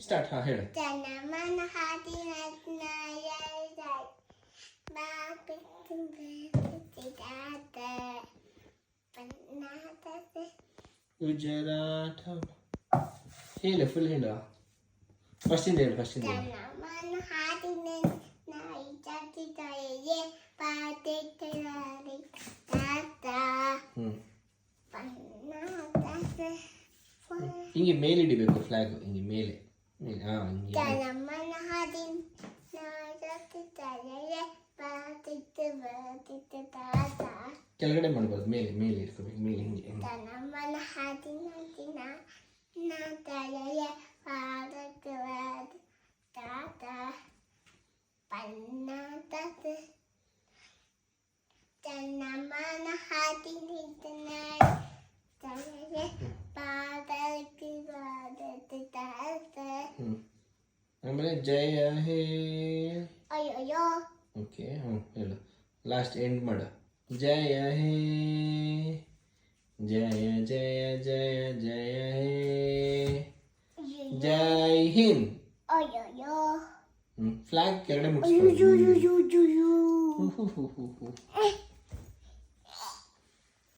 Start. ಹಾಂ ಹೇಳು. ಜನಮನ ಹಾಡಿನ ಗುಜರಾಟ ಹೇಳು, ಫುಲ್ ಹೇಳು. ಫಸ್ಟಿಂದ ಹೇಳು, ಫಸ್ಟಿಂದ ಹೇಳು. ಜನಮನ ಹಾಡಿನ ನಾಯಿ ಜಾತಿದಾಯೆ ಪಾತೆತ್ತಲಾರಿ ತಾತ ಹಿಂಗೆ ಮೇಲೆ ಹಿಡಿಬೇಕು ಫ್ಲಾಗ್, ಹಿಂಗೆ ಮೇಲೆ ಹಾಂ ಹಿಂಗೆ. ಜನಮನ ಹಾಡಿನ ನಾಯಿ ಜಾತಿದಾಯೆ ಪಾತೆತ್ತು ಬರುತ್ತಿತ್ತು ತಾತ. ಕೆಳಗಡೆ ಮಾಡ್ಬಾರ್ದು, ಮೇಲೆ ಮೇಲೆ ಇಟ್ಕೋಬೇಕು, ಮೇಲೆ ಹಿಂಗೆ. ಜನಮನ ಹಾಡಿನ ದಿನ ನಾತಾಯ ಪಾದಕ್ಕೆ ತಾತ ಪನ್ನಾತ ಜನಮನ ಹಾಡಿನ ದಿನ ಪಾದಕ್ಕೆ ತಾತ. ಆಮೇಲೆ ಜಯ ಹೇ. ಅಯ್ಯೋ ಓಕೆ, ಹ್ಞೂ ಹೇಳು. ಲಾಸ್ಟ್ ಎಂಡ್ ಮಾಡು. ಜಯ ಹೇ ಜಯ ಜಯ ಜಯ ಜಯ ಹೇ ಜೈ ಹಿಂದ್. ಅಯ್ಯೋ ಫ್ಲಾಗ್ ಕೆಳಗಡೆ ಮುಗಿಸ್ಬೋದು.